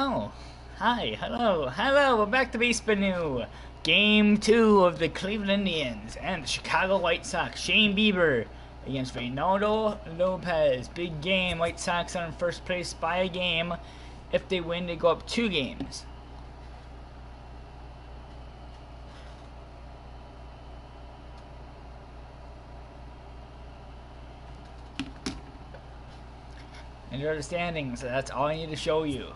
Oh, hi, hello, we're back to Basebnnou. Game 2 of the Cleveland Indians and the Chicago White Sox. Shane Bieber against Reynaldo Lopez. Big game. White Sox are in first place by a game. If they win, they go up 2 games. And there are the standings. That's all I need to show you.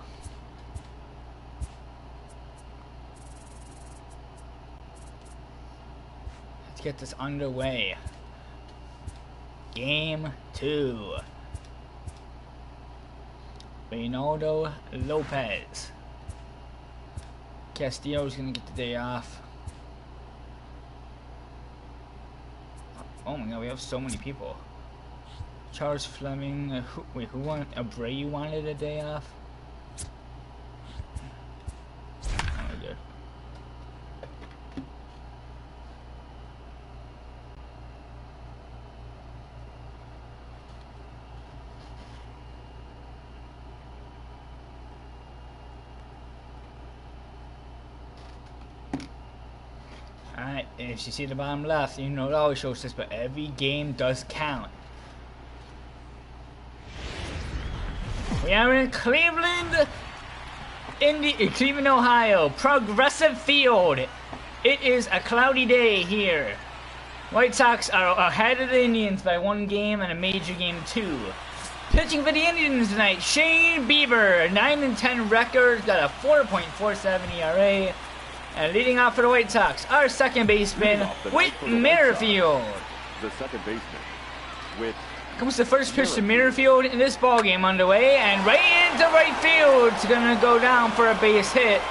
Let's get this underway. Game 2. Reynaldo Lopez. Castillo's gonna get the day off. Oh my god, we have so many people. Charles Fleming, who wanted, Abreu wanted a day off? Oh, good. Alright, if you see the bottom left, you know it always shows this, but every game does count. We are in Cleveland, Cleveland, Ohio. Progressive Field. It is a cloudy day here. White Sox are ahead of the Indians by 1 game and a major game 2. Pitching for the Indians tonight, Shane Bieber, 9-10 record, got a 4.47 ERA. And leading off for the White Sox, our second baseman, Whit Merrifield. The second baseman, with comes the first pitch to Merrifield in this ball game underway, and right into right field. It's gonna go down for a base hit,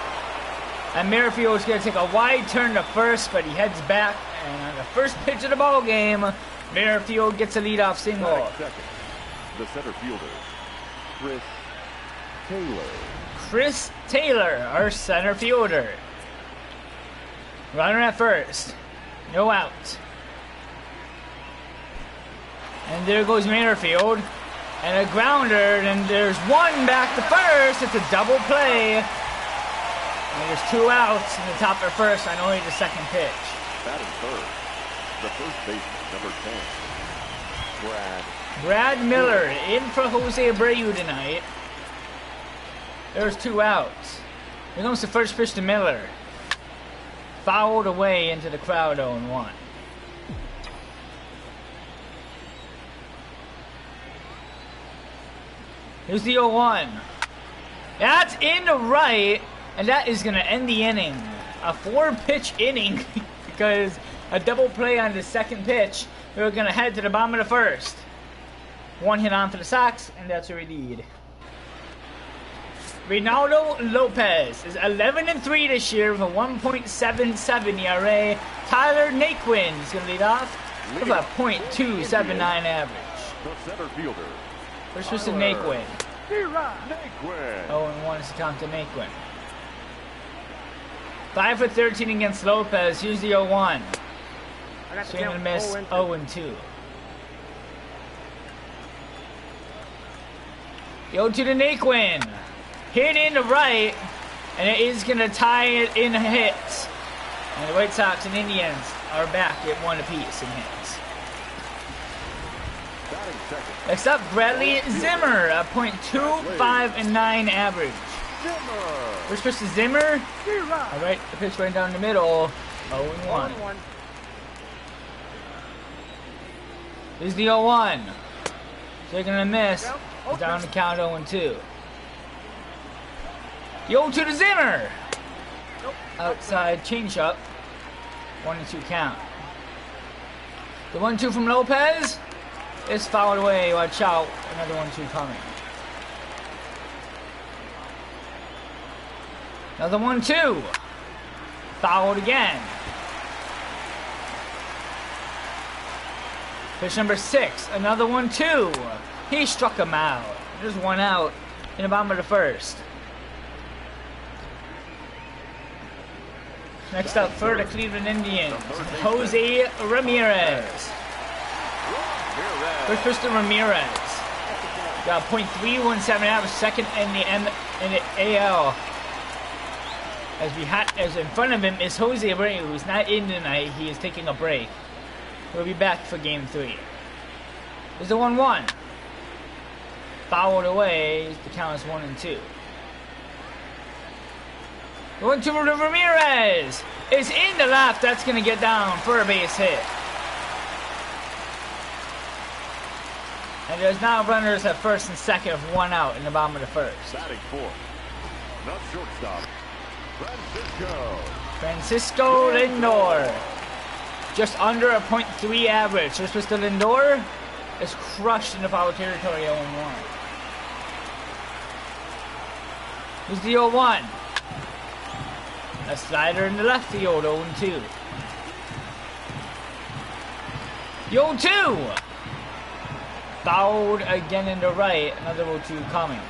and Merrifield's gonna take a wide turn to first, but he heads back. And on the first pitch of the ball game, Merrifield gets a leadoff single. second, the center fielder, Chris Taylor. Chris Taylor, our center fielder. Runner at first, no out. And there goes Merrifield, and a grounder, and there's one back to first. It's a double play, and there's 2 outs in the top of first on only the second pitch. Batting third, the first baseman, number 10, Brad Miller in for Jose Abreu tonight. There's 2 outs. Here comes the first pitch to Miller. Fouled away into the crowd 0-1. Here's the 0-1. That's in the right, and that is going to end the inning. A 4-pitch inning because a double play on the second pitch. We're going to head to the bottom of the first. 1 hit on for the Sox, and that's where we lead. Reynaldo Lopez is 11-3 this year with a 1.77 ERA. Tyler Naquin is going to lead off with a .279 average. the center fielder. First pitch to Naquin. 0-1 is the count to Naquin. 5 for 13 against Lopez. Here's the 0-1. Swing and miss. 0-2. The 0-2 to Naquin. Hit in the right, and it is going to tie it in hits. And the White Sox and Indians are back at 1 apiece in hits. Next up, Bradley Zimmer, a .259 average. First pitch to Zimmer. All right, the pitch right down the middle. 0-1. Here's the 0-1. Taking a miss. Down the count 0-2. The 0-2 to Zimmer. Outside changeup. 1-2 count. The 1-2 from Lopez is fouled away. Watch out. Another 1-2 coming. Another 1-2. Fouled again. Pitch number 6. Another 1-2. He struck him out. There's 1 out in the bottom of the first. Next up for the Cleveland Indians, Jose Ramirez. First pitch to Ramirez. Got a .317 average, second in the AL. As in front of him is Jose Abreu, who's not in tonight. He is taking a break. We'll be back for game 3. There's the 1-1. Fouled away. The count is 1-2. Going to Ramirez. It's in the left. That's going to get down for a base hit. And there's now runners at first and second with 1 out in the bottom of the first. Batting fourth. Not shortstop. Francisco Lindor. Just under a .3 average. So Mr. Lindor is crushed in the foul territory 0-1. Here's the 0-1. A slider in the left field, 0-2. The 0-2. Fouled again in the right, another 0-2 coming.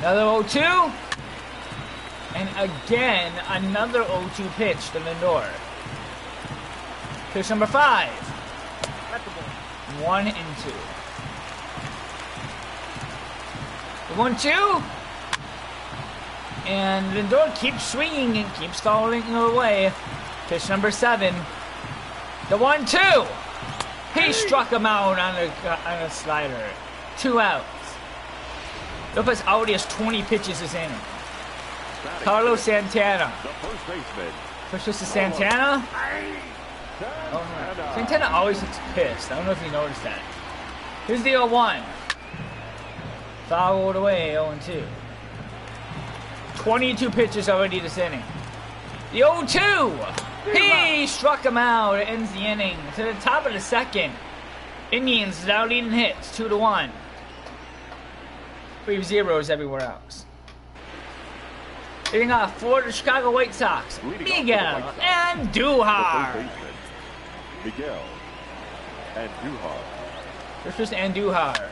Another 0-2. And again, another 0-2 pitch to Lindor. Pitch number 5. 1-2. The 1-2. And Lindor keeps swinging and keeps fouling away. Pitch number 7. The 1-2. He struck him out on a slider. 2 outs. Lopez already has 20 pitches this inning. Carlos Santana. First pitch to Santana. Oh, no. Santana always looks pissed. I don't know if you noticed that. Here's the 0-1. Fouled away, 0-2. 22 pitches already this inning. The 0-2. He struck him out. It ends the inning. To the top of the second. Indians now leading hits, 2-1. 3 zeros everywhere else. Hitting off for the Chicago White Sox, Miguel Andujar. Miguel Andujar. This was Andujar.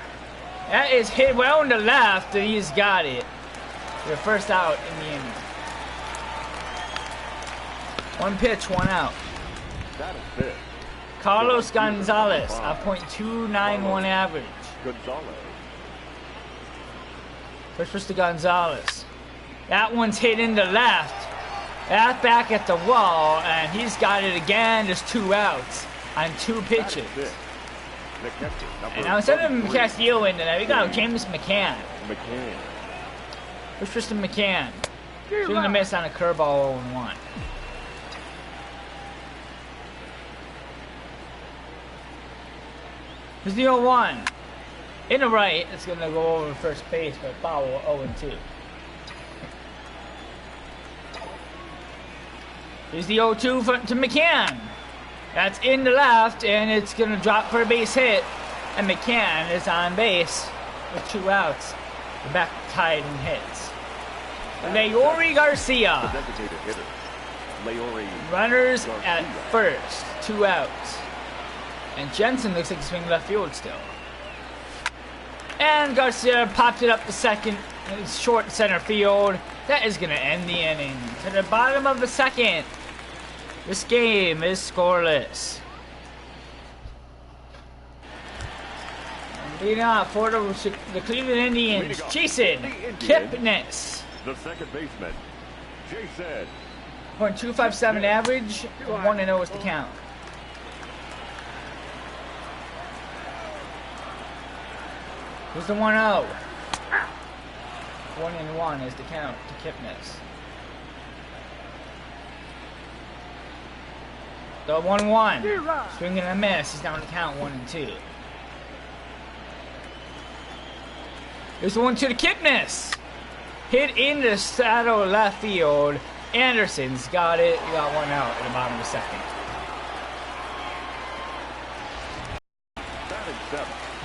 That is hit well on the left, and he's got it. The first out in the inning. 1 pitch, 1 out. That is it. Carlos Gonzalez, a .291 average. Gonzalez. First pitch to Gonzalez. That one's hit in the left. That back at the wall, and he's got it again. There's 2 outs on 2 pitches. And now instead of Castillo in tonight, we got James McCann. First pitch to McCann. Swing and a miss on a curveball, 0-1. Here's the 0-1. In the right, it's going to go over first base, but foul, 0-2. Here's the 0-2 to McCann. That's in the left, and it's going to drop for a base hit. And McCann is on base with 2 outs. The back tied in hits. Leori Garcia. Runners at first, 2 outs. And Jensen looks like he's swinging left field still. And Garcia popped it up to second, short center field. That is going to end the inning. To the bottom of the second. This game is scoreless. And leading off for the Cleveland Indians, Jason Kipnis. The second baseman, Jason. .257 average, 1-0 is the count. Here's the 1-0. 1-1 is the count to Kipnis. The 1-1. Swing and a miss. He's down to count 1-2. Here's the 1-2 to Kipnis. Hit in the saddle left field. Anderson's got it. He got 1 out at the bottom of the second.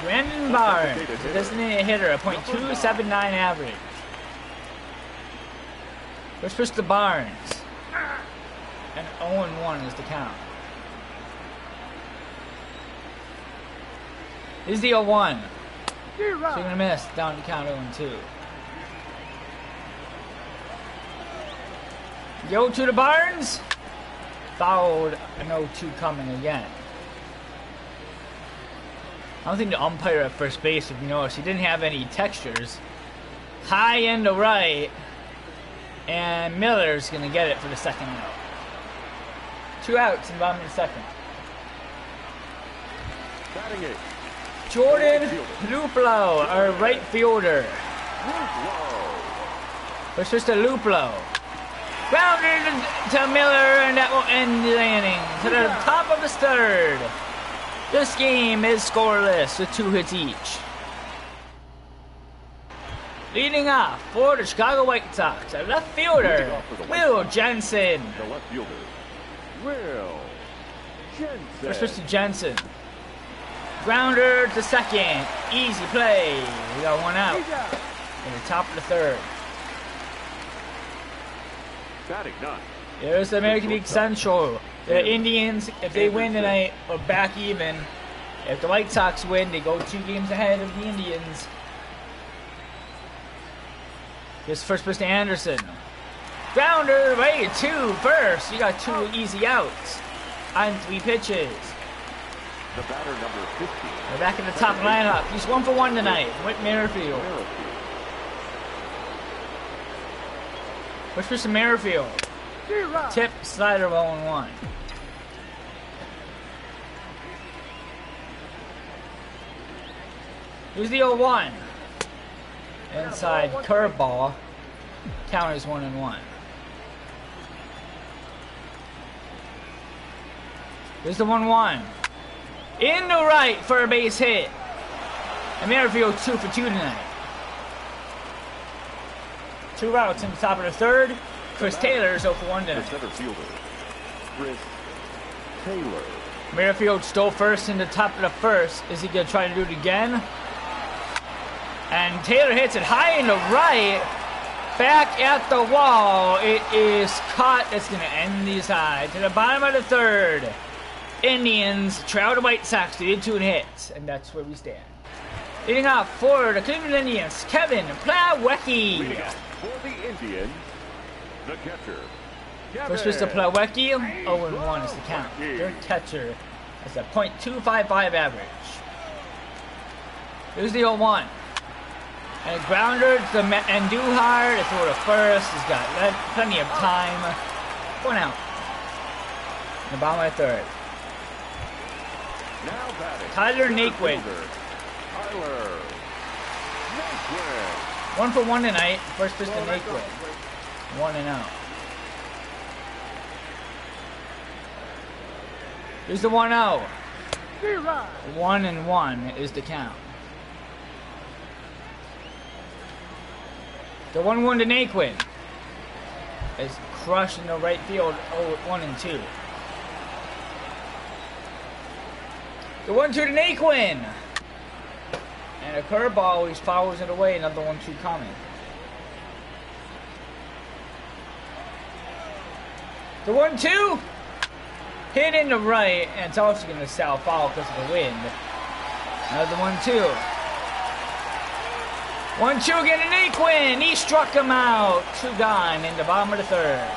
Brandon Barnes, a designated hitter, a .279 average. First pitch to Barnes. And 0-1 is the count. This is the 0-1. Swing and a miss, down to count 0-2. The 0-2 to Barnes. Fouled, an 0-2 coming again. I don't think the umpire at first base, if you notice, he didn't have any textures. High in the right, and Miller's gonna get it for the second out. 2 outs in the bottom of the second. Batting it. Jordan Luplow, our right fielder. It's just a Luplow. Grounded to Miller, and that will end the inning. To the top of the third. This game is scoreless with 2 hits each. Leading off for the Chicago White Sox, a left fielder, Will Jensen. The left fielder, Will Jensen. First pitch to Jensen. Grounder to second. Easy play. We got 1 out. In the top of the third. Batting 9. There's the American League Central. The Indians, if they win tonight, are back even. If the White Sox win, they go 2 games ahead of the Indians. This first pitch to Anderson. Grounder right to first. You got 2 easy outs on 3 pitches. The batter number 50. We're back in the top lineup. He's 1 for 1 tonight. Whit Merrifield. First pitch to Merrifield. Tip, slider, 0-1. Here's the 0-1. Inside curveball. Count is 1-1. Here's the 1-1. In the right for a base hit. And Merrifield 2 for 2 tonight. 2 outs in the top of the third. Chris Taylor is 0 for 1 tonight. The center fielder, Chris Taylor. Merrifield stole first in the top of the first. Is he going to try to do it again? And Taylor hits it high in the right. Back at the wall. It is caught. That's going to end the side. To the bottom of the third. Indians trail the White Sox to 2 hits. And that's where we stand. Leading off for the Cleveland Indians, Kevin Plawecki. Leading off for the Indians, the catcher. First pitch to Plawecki. 0-1 is the count. Their catcher has a .255 average. Here's the 0-1. And a grounder to Andujar to throw to first. He's got plenty of time. 1 out. In the bottom of the third. Now batting. Tyler Naquin. Tyler Naquin. 1 for 1 tonight. First pitch to Naquin. 1 and out. Here's the 1-0. 1-1 is the count. The 1-1 to Naquin is crushing the right field. 1-2. The 1-2 to Naquin. And a curveball, he fouls it away. Another 1-2 coming. The 1-2 hit in the right, and it's also going to foul because of the wind. Another 1-2. 1-2 again to Naquin. He struck him out. 2 gone in the bottom of the third.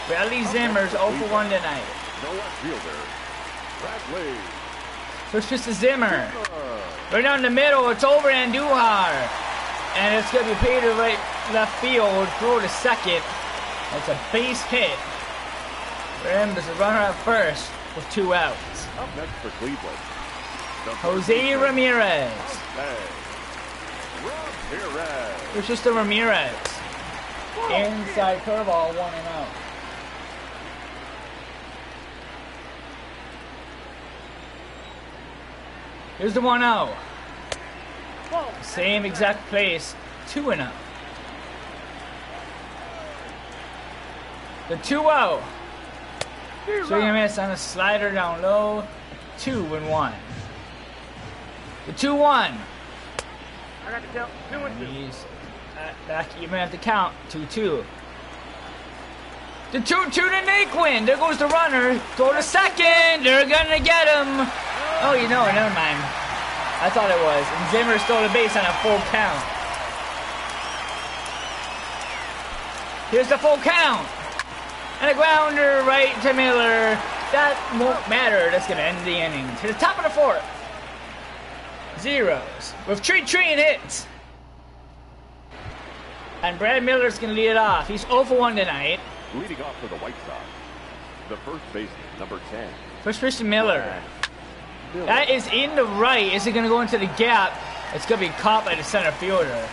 Bradley Zimmer's 0 for 1 tonight. The left fielder, Bradley. First pitch to Zimmer. Right down the middle, it's over Andujar. And it's going to be paid to left field. Throw to second. It's a base hit. For him, there's a runner at first with 2 outs. Up next for Cleveland, Jose Ramirez. Ramirez. First pitch to Ramirez. Inside curveball, 1-0. Here's the 1-0. Same exact place, 2-0. The 2-0. Swing and miss on a slider down low, 2-1. The 2-1. I got the count. 2-2. He's back even at the count, 2-2. The 2-2 to Naquin. There goes the runner. Throw to second. They're gonna get him. Oh, you know, never mind. I thought it was. And Zimmer stole the base on a full count. Here's the full count. And a grounder right to Miller. that won't matter. That's going to end the inning. To the top of the fourth. Zeros. With Tree and hits. And Brad Miller's going to lead it off. He's 0 for 1 tonight. Leading off for the White Sox, the first baseman, number 10. First pitch Miller. That is in the right. Is it going to go into the gap? It's going to be caught by the center fielder.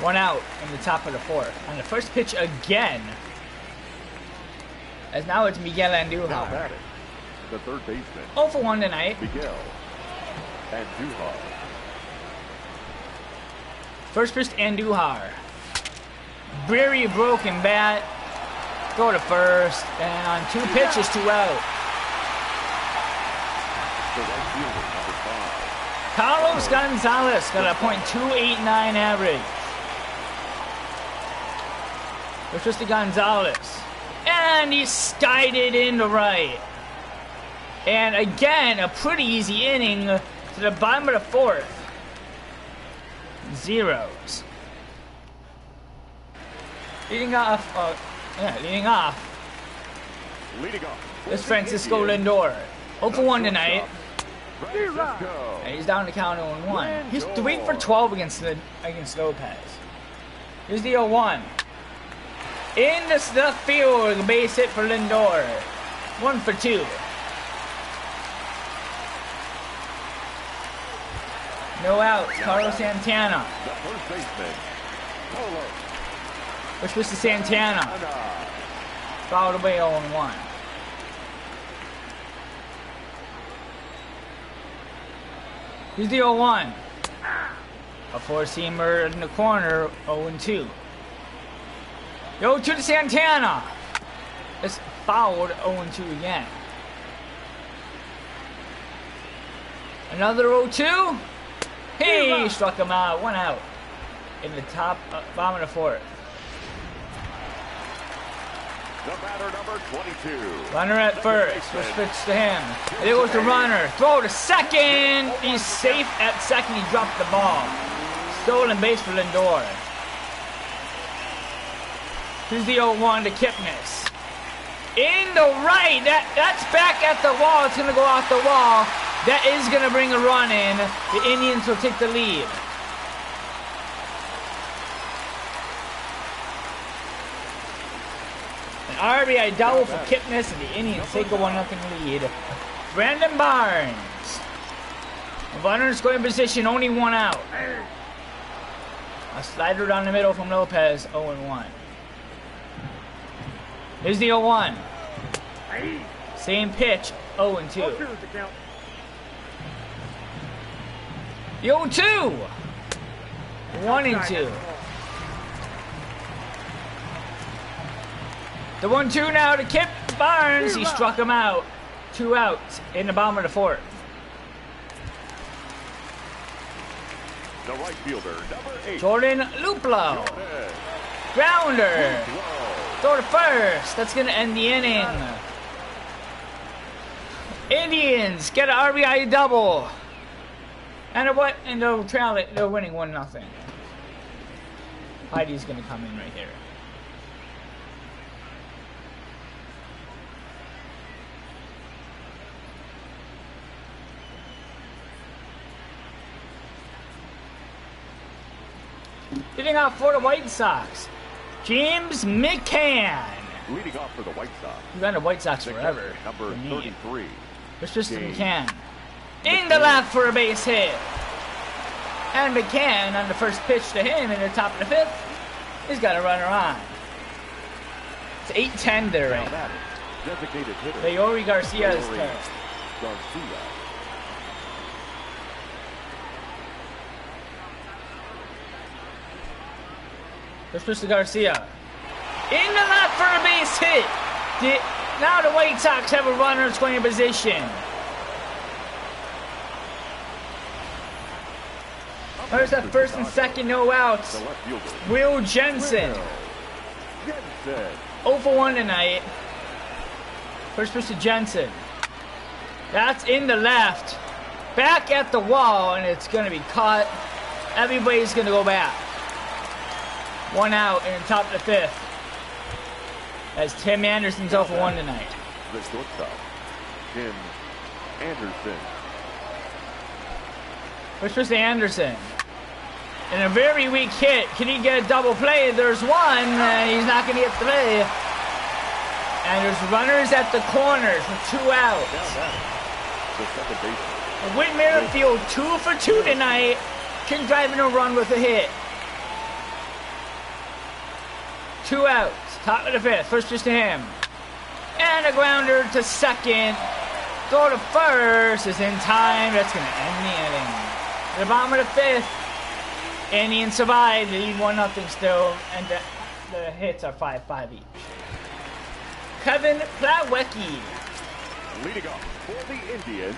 1 out in the top of the fourth. On the first pitch again. As now it's Miguel Now Andujar. batting, the third baseman, 0 for 1 tonight. Miguel Andujar. First pitch Andujar. Very broken bat. Go to first. And on 2 pitches, 2 out. The right fielder, number 5. Carlos Gonzalez got a .289 average. First pitch to Gonzalez. And he skied it in the right. And again, a pretty easy inning to the bottom of the fourth. Zeros. Leading off. Leading off. It's Francisco Lindor. 0 for 1 tonight. Francisco. And he's down to count 0-1. He's 3 for 12 against Lopez. Here's the 0-1. In the left field, base hit for Lindor. 1 for 2. No outs. Carlos Santana. The first baseman, Carlos Which was to Santana. Fouled away 0-1. Here's the 0-1. A four-seamer in the corner, 0-2. The 0-2 to Santana. It's fouled 0-2 again. Another 0-2. He struck him out. 1 out. In the top, bottom of the fourth. The batter, number 22. Runner at first. First pitch to him. And there goes the runner. Throw to second. He's safe at second. He dropped the ball. Stolen base for Lindor. Here's the 0-1 to Kipnis. In the right. That's back at the wall. It's going to go off the wall. That is going to bring a run in. The Indians will take the lead. An RBI double for Kipnis, and the Indians take a 1-0 lead. Brandon Barnes. The runner's going in position, only 1 out. A slider down the middle from Lopez, 0-1. Here's the 0-1. Same pitch, 0-2. The 0-2. 1-2. The 1-2 now to Kip Barnes. He struck him out. 2 outs in the bottom of the fourth. The right fielder, number 8. Jordan Luplow. Grounder. Throw to first. That's going to end the inning. Indians get an RBI double. And they'll trail it. They're winning 1-0. Heidi's going to come in right here. Hitting off for the White Sox, James McCann. Leading off for the White Sox. We've been the White Sox forever. Number 33. It's just McCann. In the left for a base hit. And McCann on the first pitch to him in the top of the fifth. He's got a runner on. It's 8-10 there right now. Designated hitter. Leori Garcia's turn. Garcia. First pitch to Garcia. In the left for a base hit. Now the White Sox have a runner scoring position. There's that first and second, no outs. Will Jensen. 0 for 1 tonight. First pitch to Jensen. That's in the left. Back at the wall, and it's going to be caught. Everybody's going to go back. 1 out in the top of the fifth. As Tim Anderson's 0 for 1 tonight. The shortstop, Tim Anderson. First pitch to Anderson. And a very weak hit. Can he get a double play? There's one. He's not going to get the play. And there's runners at the corners for 2 outs. The second baseman. Whit Merrifield 2 for 2 tonight. Can drive in a run with a hit. 2 outs. Top of the fifth. First pitch to him. And a grounder to second. Go to first is in time. That's going to end the inning. The bottom of the fifth. Indians survive. They lead 1-0 still. And the hits are 5-5 each. Kevin Plawecki. Leading off for the Indians.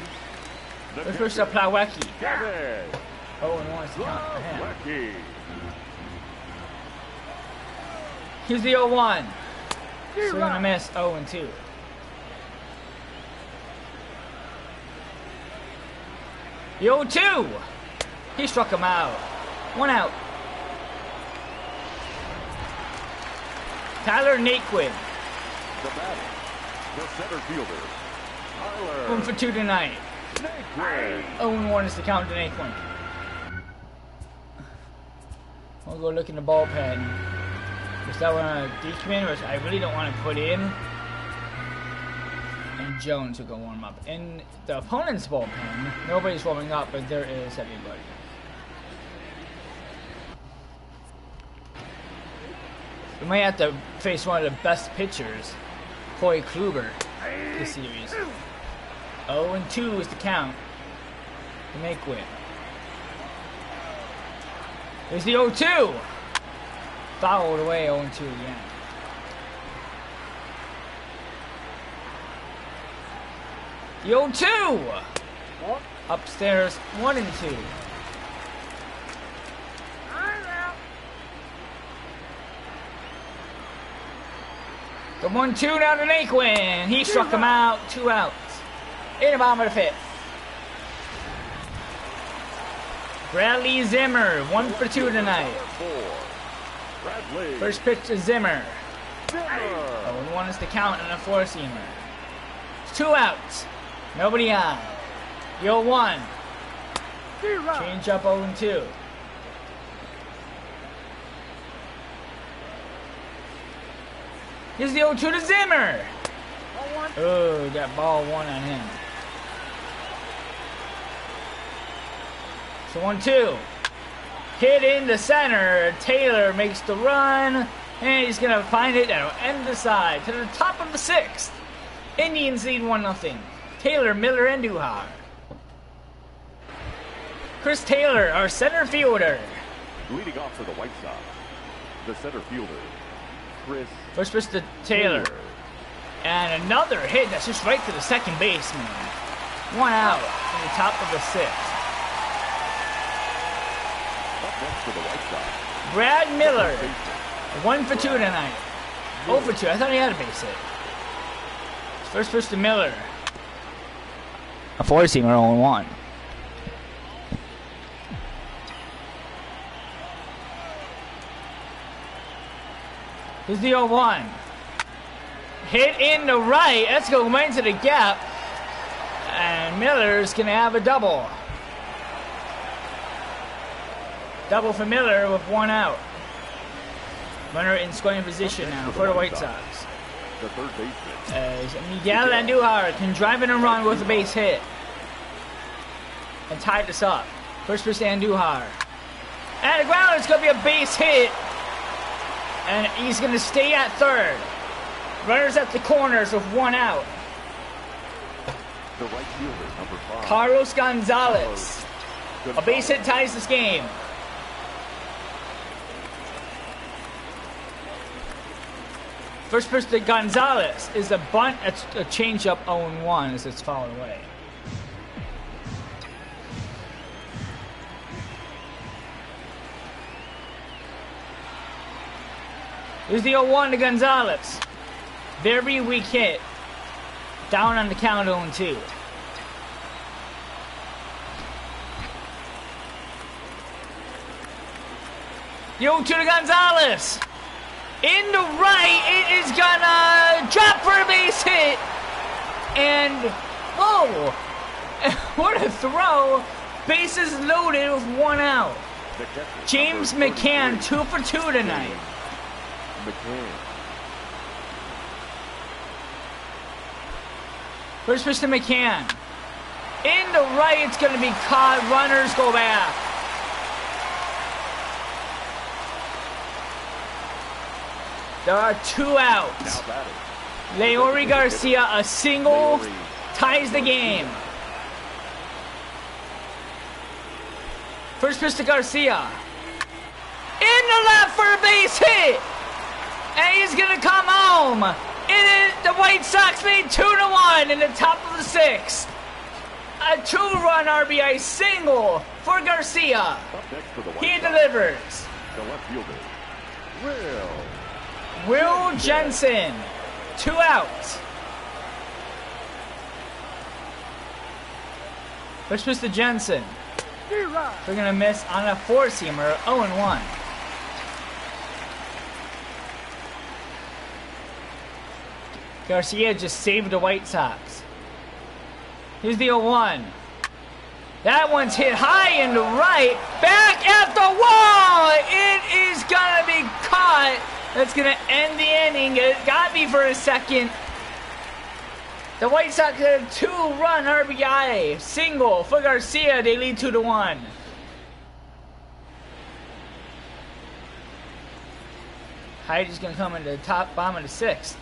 Let's push to Plawecki. Kevin 0-1 is the count for him. Plawecki. Here's the 0-1. Swing and a miss. 0-2. The 0-2. He struck him out. 1 out. Tyler Naquin. The batter, the center fielder, Tyler 1 for 2 tonight. Naquin. 0-1 is the count to Naquin. We'll go look in the bullpen. Is that one a decommission, which I really don't want to put in? And Jones will go warm up. In the opponent's bullpen, nobody's warming up, but there is everybody. We might have to face one of the best pitchers, Corey Kluber, this series. 0-2 is the count to Naquin. There's the 0-2. Fouled away 0-2 again. The 0-2. Upstairs 1-2. The 1-2 down to Naquin. He struck him out. 2 outs. In the bottom of the fifth. Bradley Zimmer, 1 for 2 tonight. First pitch to Zimmer. 0-1 is the count on a 4-seamer. It's 2 outs. Nobody on. The 0-1. Change up 0-2. Here's the 0-2 to Zimmer. Oh, got ball 1 on him. So 1-2. Hit in the center. Taylor makes the run. And he's going to find it. That'll end the side. To the top of the 6th. Indians lead 1-0. Taylor, Miller, and Duhar. Chris Taylor, our center fielder. Leading off for the White Sox, the center fielder, Chris. First pitch to Taylor. And another hit that's just right to the second baseman. 1 out in the top of the 6th. Up next for the White Sox, Brad Miller. 1 for 2 tonight. 0 for 2. I thought he had a base hit. First pitch to Miller. A 4-seamer 0-1. Here's the 0-1. Hit in the right. Let's go right into the gap. And Miller's going to have a double. Double for Miller with 1 out. Runner in scoring position now for the White Sox. The third baseman. As Miguel Andujar can drive in a run with a base hit. And tie this up. First pitch to Andujar. And the ground is going to be a base hit. And he's going to stay at third. Runners at the corners with 1 out. The right fielder, number 5. Carlos Gonzalez. A base hit ties this game. First pitch to Gonzalez is a bunt. It's a changeup 0-1 as it's fouled away. Here's the 0-1 to Gonzalez. Very weak hit. Down on the count 0-2. The 0-2 to Gonzalez. In the right, it is gonna drop for a base hit. And Oh! What a throw! Bases loaded with 1 out. The catcher, James number McCann, 33, 2 for 2 tonight. McCann. First pitch to McCann. In the right, it's going to be caught. Runners go back. There are 2 outs. Now batting. Leori Garcia, a single, ties the game. First pitch to Garcia. In the left for a base hit. And he's going to come home. The White Sox made 2-1 in the top of the 6th. A 2-run RBI single for Garcia. Up next for the White He Sox, delivers. the left fielder, Will Jensen, 2 outs. First pitch to Jensen. They're going to miss on a 4-seamer, 0-1. Garcia just saved the White Sox. Here's the 0-1. That one's hit high in the right. Back at the wall. It is going to be caught. That's going to end the inning. It got me for a second. The White Sox had a 2-run RBI single for Garcia. They lead 2-1. Heidi's going to come into the top bottom of the 6th.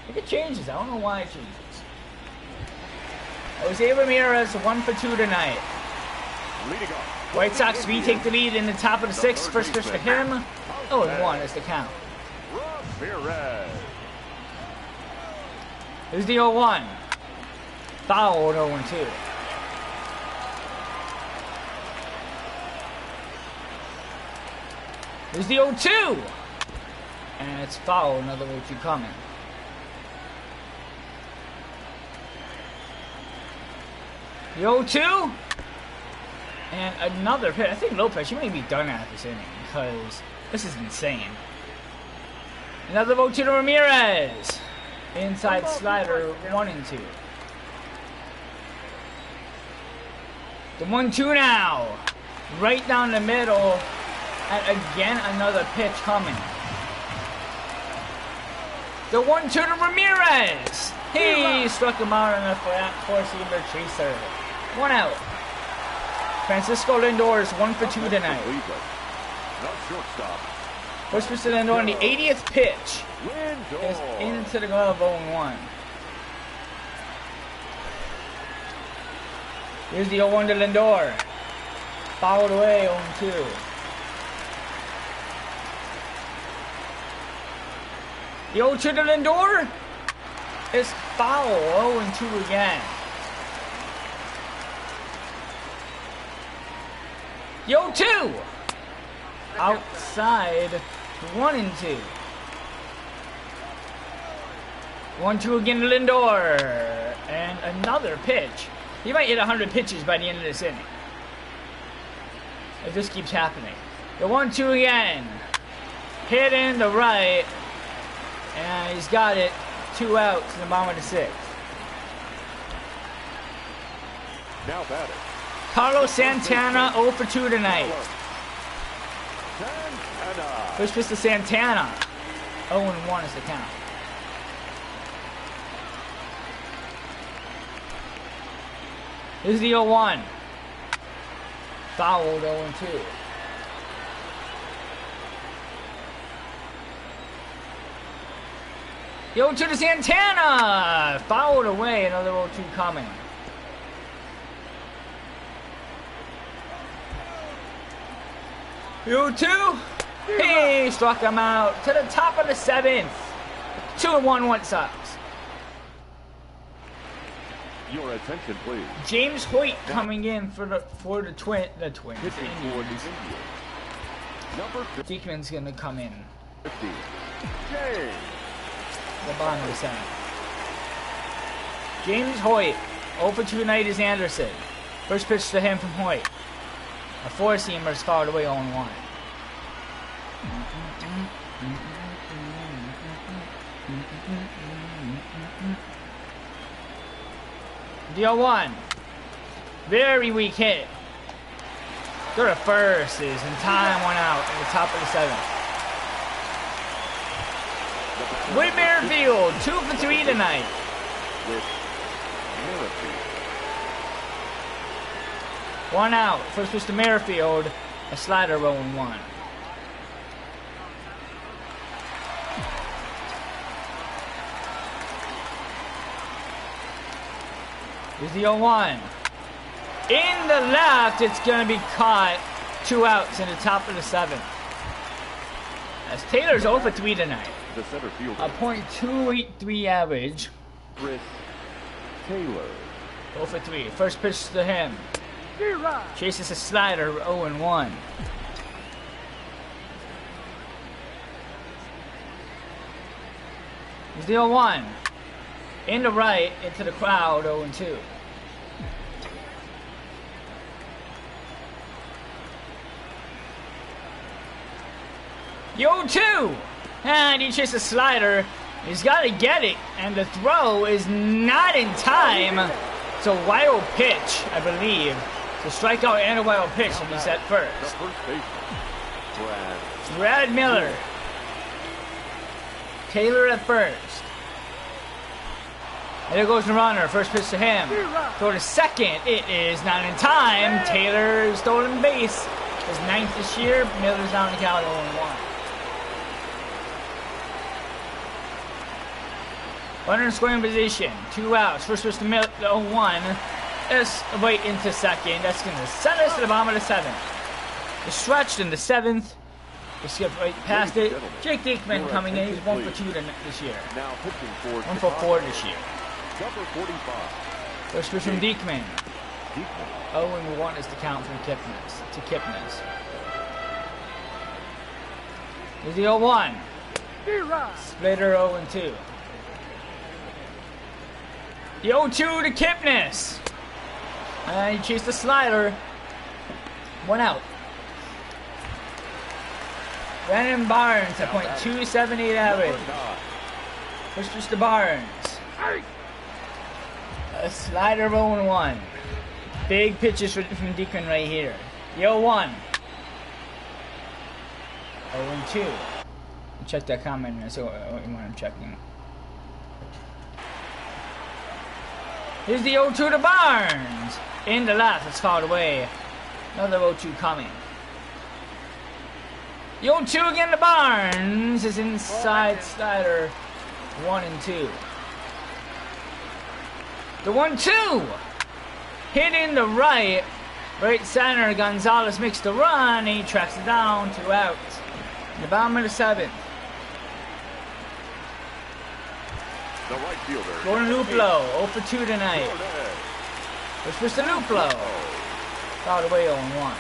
I think it changes. I don't know why it changes. Jose Ramirez, 1 for 2 tonight. White Sox retake the lead in the top of the 6th. First pitch to him. 0-1 is the count. Ramirez. Here's the 0-1. Fouled 0-2. Here's the 0-2. And it's fouled. Another 0-2 coming. The 0-2. And another pitch. I think Lopez, you may be done after this inning because this is insane. Another 0-2 to Ramirez. Inside slider, 1-2. The 1-2 now. Right down the middle. And again, another pitch coming. The 1-2 to Ramirez. He struck him out on a 4-seamer chaser. 1 out. Francisco Lindor is 1 for 2 tonight. No shortstop. First pitch to Lindor on the 80th pitch. Is into the glove, 0-1. Here's the 0-1 to Lindor. Fouled away, 0-2. The 0-2 to Lindor is foul, 0-2 again. The 0-2 outside, 1-2. 1-2 again to Lindor. And another pitch. He might hit 100 pitches by the end of this inning. It just keeps happening. The 1-2 again. Hit in the right. And he's got it. 2 outs in the bottom of the 6th. Now batting. Carlos Santana 0 for 2 tonight. Santana. First pitch to Santana. 0-1 is the count. Here's the 0-1. Fouled 0-2. The 0-2 to Santana. Fouled away. Another 0-2 coming. The 0-2. He struck him out to the top of the 7th. 2-1 White Sox. Your attention, please. James Hoyt coming in for the Twins. Pitching for the Indians. Number Diekman's gonna come in. 50. James. The bottom of the 7th. James Hoyt. 0 for 2 tonight is Anderson. First pitch to him from Hoyt. A 4-seamer is fouled away 0-1. The 0-1. Very weak hit. Go to first is in time, 1 out in the top of the 7th. Whit Merrifield, 2 for 3 tonight. With Merrifield. 1 out. First pitch to Merrifield. A slider, 0-1. Here's the 0-1. In the left, it's going to be caught. 2 outs in the top of the 7th. As Taylor's 0 for 3 tonight. The center fielder. A .283 average. Chris Taylor. 0 for 3. First pitch to him. Chases a slider, 0-1. Here's the 0-1. In the right, into the crowd, 0-2. The 0-2. And he chases a slider. He's got to get it. And the throw is not in time. It's a wild pitch, I believe. It's a strikeout and a wild pitch, and he's at first. The first baseman, Brad Miller. Taylor at first. And there goes the runner. First pitch to him. Throw to second. It is not in time. Taylor stolen base. His 9th this year. Miller's down the count 0-1. Runner in scoring position. 2 outs. First pitch to Miller, 0-1. That's right into second. That's going to send us to the bottom of the 7th. It's stretched in the 7th. We skip right past it. Jake Diekman coming in. He's 1 for 2 this year. now pitching for 1 for 4 this year. number 45. First pitch from Diekman. Diekman. 0-1 is the count from Kipnis. Here's the 0-1. Splitter 0-2. The 0-2 to Kipnis. And he chased the slider. 1 out. Brandon Barnes at .278 average. First pitch to Barnes. A slider 0-1. Big pitches from Deacon right here. The 0-1. 0-2. Check that comment and so what I'm checking. Here's the 0-2 to Barnes. In the left, it's fouled away. Another 0-2 coming. The 0-2 again to Barnes is inside slider 1 and 2. The 1-2 hit in the right center. Gonzalez makes the run. He tracks it down. 2 outs. In the bottom of the 7th. The right fielder. Jordan Luplo 0 for 2 tonight. First pitch to Luplo. Fouled away 0-1.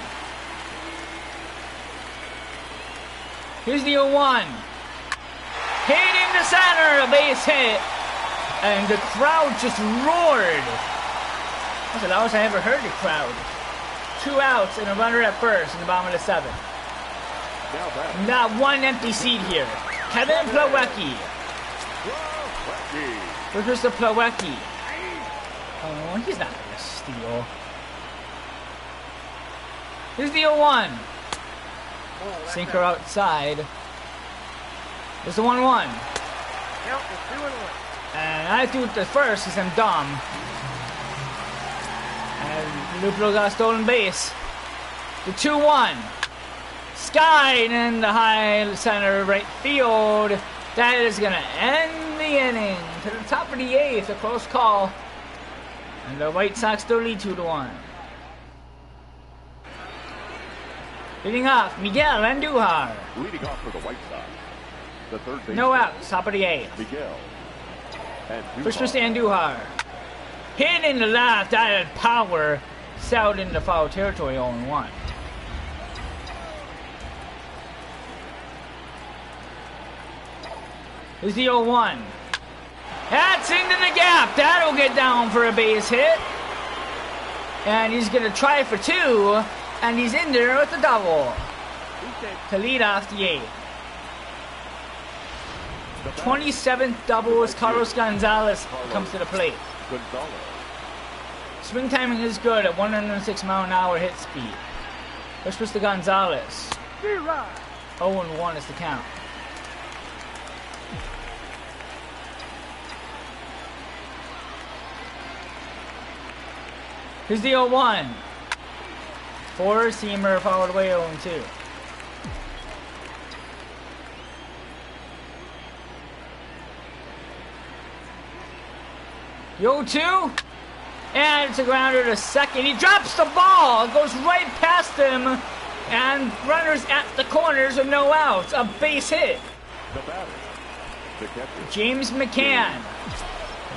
Here's the 0-1. Hit in the center, a base hit. And the crowd just roared. That's the loudest I ever heard the crowd. 2 outs and a runner at first in the bottom of the 7th. Not one empty seat here. Kevin Plawecki. First pitch to Plawecki. Oh, he's not going to steal. Here's the 0-1. Sinker outside. There's the 1-1. And I threw it the first because I'm dumb. And Luplo got a stolen base. The 2-1. Sky in the high center right field. That is going to end the inning. To the top of the 8th, a close call. And the White Sox still lead 2-1. Leading off, Miguel Andujar. Leading off for the White Sox. The third baseman. No outs, top of the 8th. Miguel. First pitch to Andujar. Hit in the left, that had power. Sailed into foul territory 0-1. Here's the 0-1. That's into the gap. That'll get down for a base hit. And he's going to try for 2. And he's in there with the double. To lead off the 8th. 27th double as Carlos Gonzalez comes to the plate. swing timing is good at 106-mile-an-hour hit speed. First pitch to Gonzalez. 0-1 is the count. Here's the 0-1. Four-seamer fouled away 0-2. The 0-2. And it's a grounder to second. He drops the ball. It goes right past him. And runners at the corners with no outs. A base hit. The batter, the catcher, James McCann.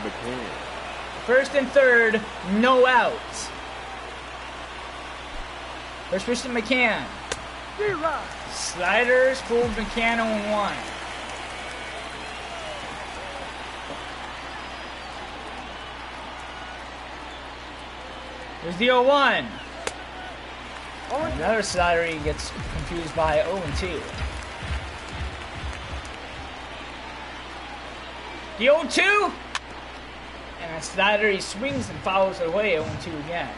McCann. First and third, no outs. First pitch to McCann. Sliders fooled McCann 0-1. There's the 0-1. Another slider he gets confused by 0-2. The 0-2. And a slider he swings and fouls it away 0-2 again.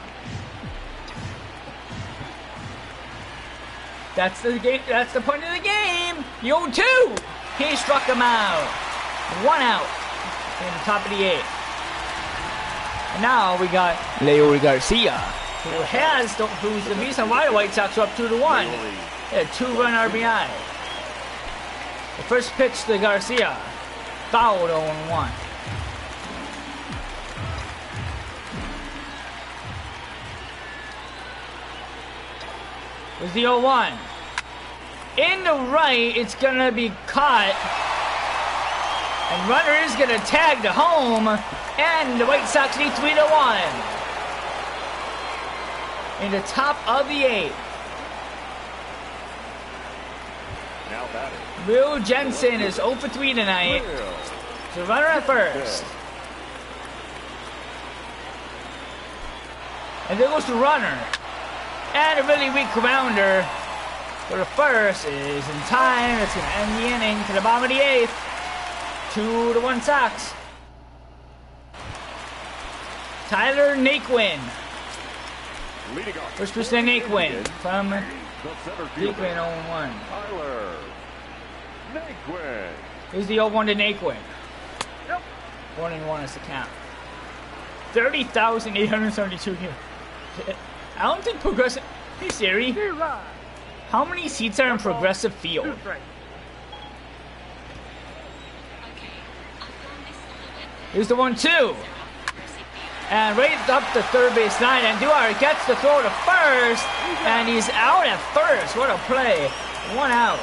That's the game. That's the point of the game. The 0-2. He struck him out. 1 out in the top of the 8th. And now we got Leo Garcia, who's the reason why the White Sox are up 2-1. Yeah, 2-run RBI. The first pitch to Garcia, fouled 0-1. There's the 0-1. In the right, it's gonna be caught. And runner is gonna tag to home. And the White Sox need 3-1. In the top of the 8th. Now batting. Will Jensen is 0 for 3 tonight. So runner at first. And there goes the runner. And a really weak grounder for the first is in time. It's going to end the inning to the bottom of the 8th. 2-1 Sox. Tyler Naquin. First pitch to Naquin from Naquin 0-1. Tyler Naquin. Here's the 0-1 to Naquin. 1-1 is the count. 30,872 here. I don't think Progressive... Hey Siri. How many seats are in Progressive Field? Here's the 1-2. And right up the third base line, and Duarte gets the throw to first, and he's out at first. What a play. 1 out.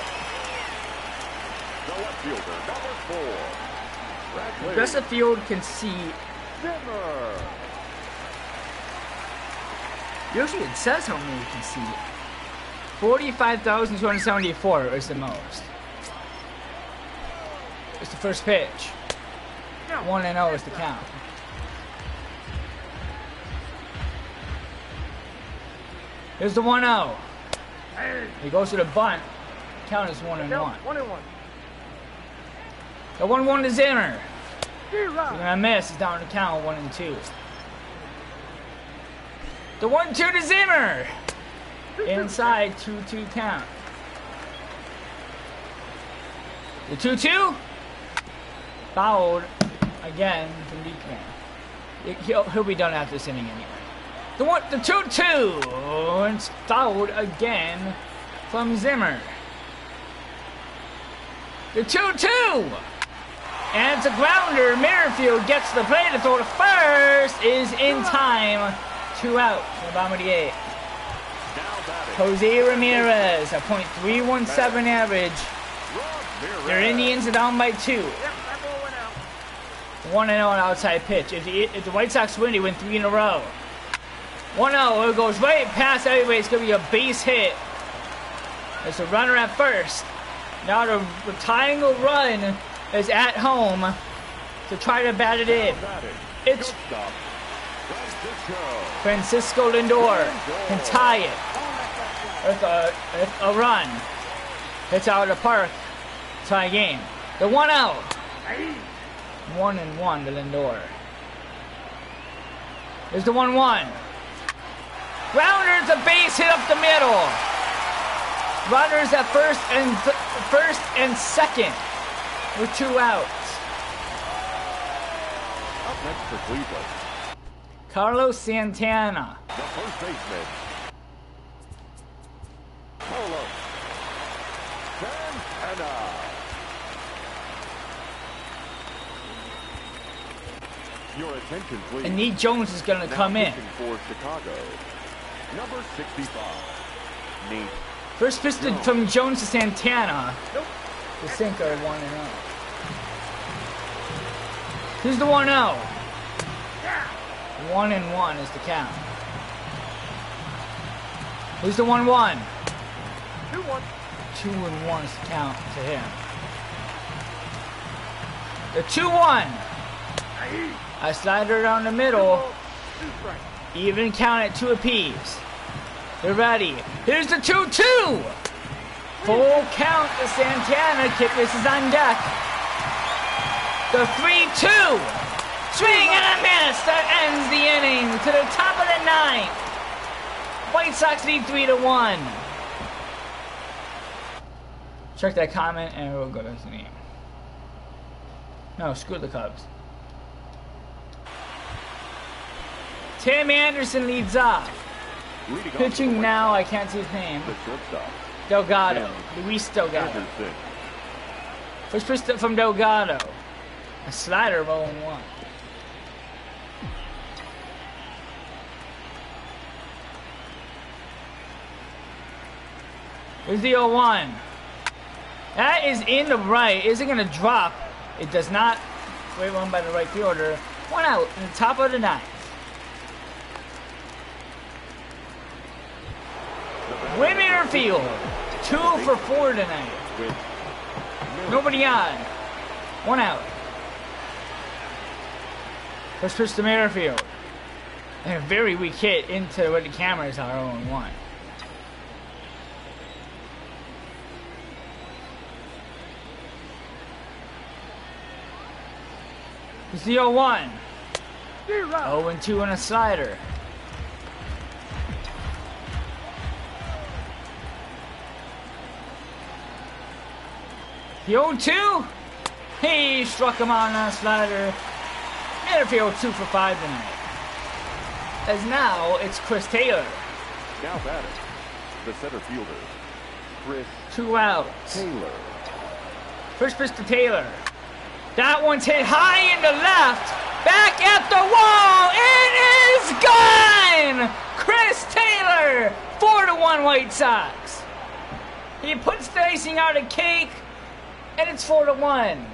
The left fielder, number 4. Progressive Field can see. Zimmer. Usually it says how many you can see. 45,274 is the most. It's the first pitch. 1-0 is the count. Here's the 1-0. He goes to the bunt. Count is 1-1. 1-1. The 1-1 to Zimmer. He's gonna miss. He's down to count 1-2. The 1-2 to Zimmer. Inside 2-2 count. The 2-2. Fouled again from Beekman. He'll be done after this inning anyway. The 2-2. It's fouled again from Zimmer. The 2-2. And it's a grounder. Merrifield gets the play to throw to first. Is in time. 2 out from the bottom of the 8th. Jose Ramirez, a .317 average. Their Indians are down by 2. 1-0 on outside pitch. If the White Sox win, they win 3 in a row. 1-0. It goes right past everybody. It's going to be a base hit. There's a runner at first. Now the triangle run is at home to try to bat it in. It's Francisco Lindor can tie it with a run. Hits out of the park. Tie game. The 1-0. 1-1 to Lindor. There's the 1-1. Rounders a base hit up the middle. Runners at first and second with 2 outs. Up next for Cleveland, Carlos Santana. the first baseman, Carlos Santana. Your attention, please. And Nate Jones is going to Now come in. pitching for Chicago, number 65, Nate. First pitch from Jones to Santana. The sinker 1-0. Here's the 1-0. 1-1 is the count. Here's the 1-1. 2-1. 2-1 is the count to him. The 2-1. A slider down the middle. Even count at 2 apiece. They're ready. Here's the 2-2. Full count to Santana. Kipnis is on deck. The 3-2. Swing and a miss. That ends the inning to the top of the 9th. White Sox lead 3-1. Check that comment and we'll go to the name. No, screw the Cubs. Tim Anderson leads off. Pitching now, I can't see his name. The shortstop, Delgado. Luis Delgado. Anderson. First pitch from Delgado. A slider of 0-1. Here's the 0-1. That is in the right. Is it going to drop? It does not. Great run by the right fielder. 1 out in the top of the 9th. Whittier Field. 2 for 4 tonight. Nobody on. 1 out. First pitch to Merrifield. And a very weak hit into where the cameras are 0-1. It's the 0-1. 0-2 on a slider. The 0-2. He struck him on a slider. Midfield 2 for 5 tonight. As now it's Chris Taylor. Now batting, the center fielder, Chris 2 outs. Taylor. First pitch to Taylor. That one's hit high in the left. Back at the wall. It is gone. Chris Taylor. 4-1 White Sox. He puts the icing on the cake. And it's 4-1.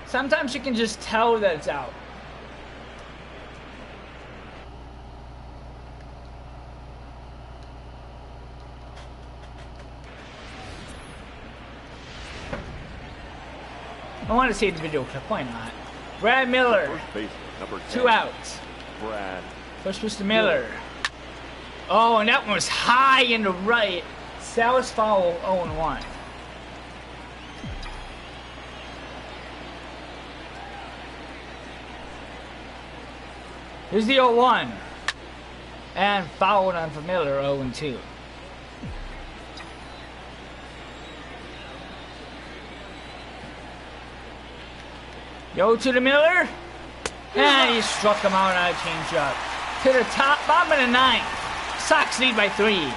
Sometimes you can just tell that it's out. I want to see the video clip. Why not? Brad Miller. First baseman, number 10, 2 outs. Brad. First pitch to Miller. Oh, and that one was high in the right. Salas foul 0-1. Here's the 0-1. And fouled on for Miller 0-2. Go to the Miller. And he struck him out on a changeup. To the top, bottom of the 9th. Sox lead by 3.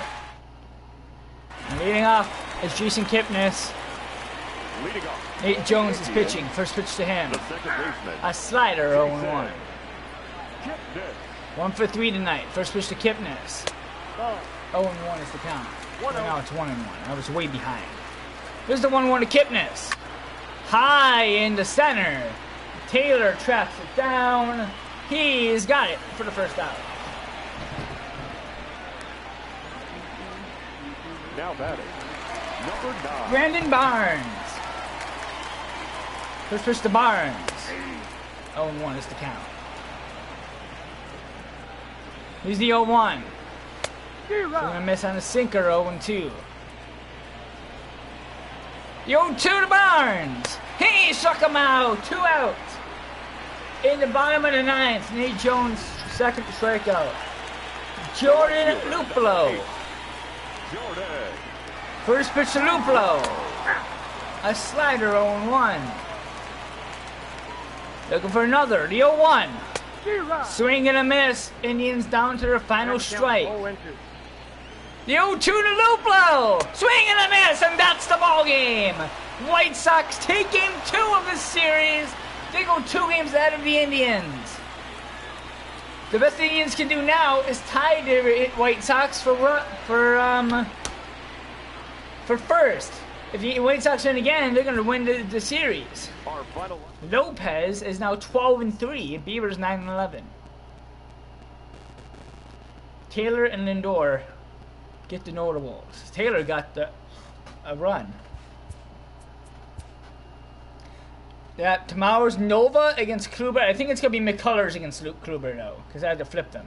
And leading off is Jason Kipnis. Leading off, Nate Jones is pitching. First pitch to him. the second baseman, A slider 0-1. Kipnis. 1 for 3 tonight. First pitch to Kipnis. 0-1 is the count. Now it's 1-1. I was way behind. Here's the 1-1 to Kipnis. High in the center. Taylor traps it down. He's got it for the first out. Now batting, number 9, Brandon Barnes. First pitch to Barnes. 0-1 is the count. Here's the 0-1. We're going to miss on a sinker, 0-2. The 0-2 to Barnes. He struck him out. 2 outs. In the bottom of the ninth, Nate Jones' second strikeout. Jordan Lupolo. Jordan. First pitch to Lupolo. A slider 0-1. Looking for another. The 0-1. Swing and a miss. Indians down to their final strike. The 0-2 to Lupolo. Swing and a miss, and that's the ball game. White Sox take game 2 of the series. They go 2 games ahead of the Indians. The best the Indians can do now is tie the White Sox for first. If the White Sox win again, they're going to win the series. Lopez is now 12-3. Beavers 9-11. Taylor and Lindor get the notables. Taylor got a run. Yeah, tomorrow's Nova against Kluber. I think it's going to be McCullers against Kluber, though, because I had to flip them.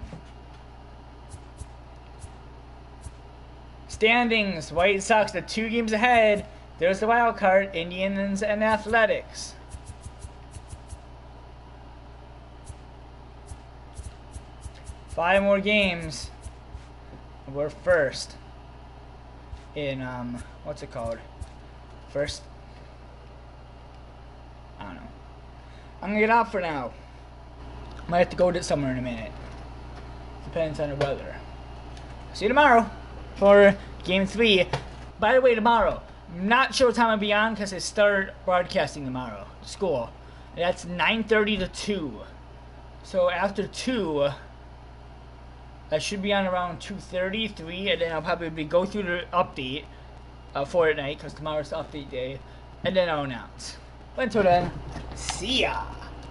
Standings, White Sox are 2 games ahead. There's the wild card, Indians and Athletics. Five more games. We're first in, what's it called? First. I don't know. I'm gonna get out for now. Might have to go to somewhere in a minute. Depends on the weather. See you tomorrow for game 3. By the way, tomorrow, I'm not sure what time I'll be on because I start broadcasting tomorrow. School. And that's 9:30 to 2. So after 2, I should be on around 2:30, 3, and then I'll probably go through the update for at night because tomorrow's the update day, and then I'll announce. But until then, see ya!